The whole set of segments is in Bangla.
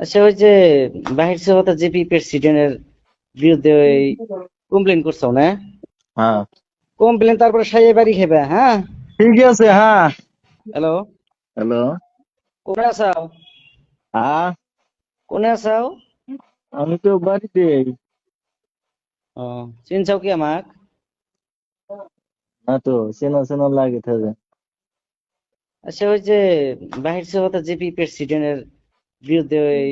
আচ্ছা, ওই যে বাহির সভাতে জেপি প্রেসিডেন্টের বিরুদ্ধে ওই কমপ্লেন করছো না? হ্যাঁ, কমপ্লেন তারপরে সাইয়ে বাড়ি খেবে, হ্যাঁ? ঠিক আছে। হ্যাঁ, হ্যালো, হ্যালো। কোনে আছাও? হ্যাঁ, কোনে আছাও? আমি তো বাড়িতে। ও, চিনছাও কি আমাক? না তো, চেনা চেনা লাগে থাকে। আচ্ছা, ওই যে বাহির সভাতে জেপি প্রেসিডেন্টের বিরুদ্ধে ওই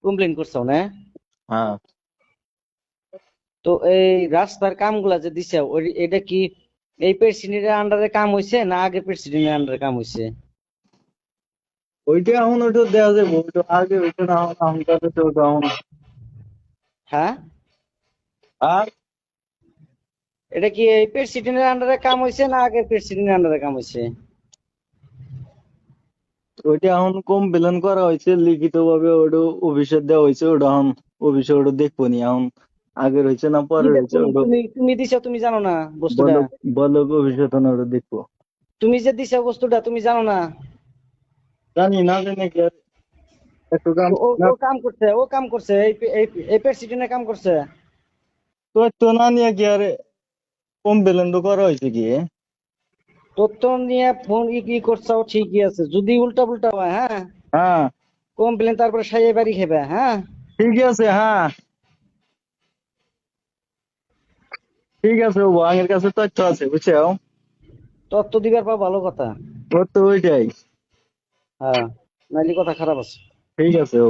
কমপ্লেন করছো না? হ্যাঁ, তো এই রাস্তার কামগুলা যে দিছে ওই এটা কি এই প্রেসিডেন্টের আন্ডারে কাম হইছে না আগে প্রেসিডেন্টের আন্ডারে কাম হইছে? ওইটা এখন ওইটা দেওয়া যাবে, ওইটা আগে ওইটা না এখন তাতে তো ওটা এখন। হ্যাঁ, আর এটা কি এই প্রেসিডেন্টের আন্ডারে কাম হইছে না আগে প্রেসিডেন্টের আন্ডারে কাম হইছে? ওইটা এখন কমপ্লেন করা হয়েছে লিখিত ভাবে, ওটা অফিসে দেওয়া হয়েছে। ওটা এখন অফিসে ওটা দেখবো নি এখন। আগের হয়েছে না কি পরে হয়েছে দেখো, ওটা। তুমি তুমি দিছো, তুমি জানো না বস্তুটা? বলো, বলো অফিসে তো না, ওটা দেখবো। তুমি যে দিছো বস্তুটা তুমি জানো না? জানি না, জানি কি আর একটু কাম ও ও না। ও কাম করছে, ও কাম করছে, এই প্রেসিডেন্টে কাম করছে। তো তো না নিয়ে কি আর কমপ্লেন তো করা হয়েছে কি? তথ্য নিয়ে ফোন কি করছো ঠিকই আছে, যদি উল্টা পুল্টা হয়, হ্যাঁ, হ্যাঁ, কমপ্লেন তারপরে সাইয়ে বাড়ি খেবে, হ্যাঁ? ঠিক আছে। হ্যাঁ, ঠিক আছে। ও আগের কাছে তথ্য আছে, বুঝছো। তথ্য দিবার পর ভালো কথা। ওর তো ওইটাই। হ্যাঁ, নাইলে কথা খারাপ আছে। ঠিক আছে ও।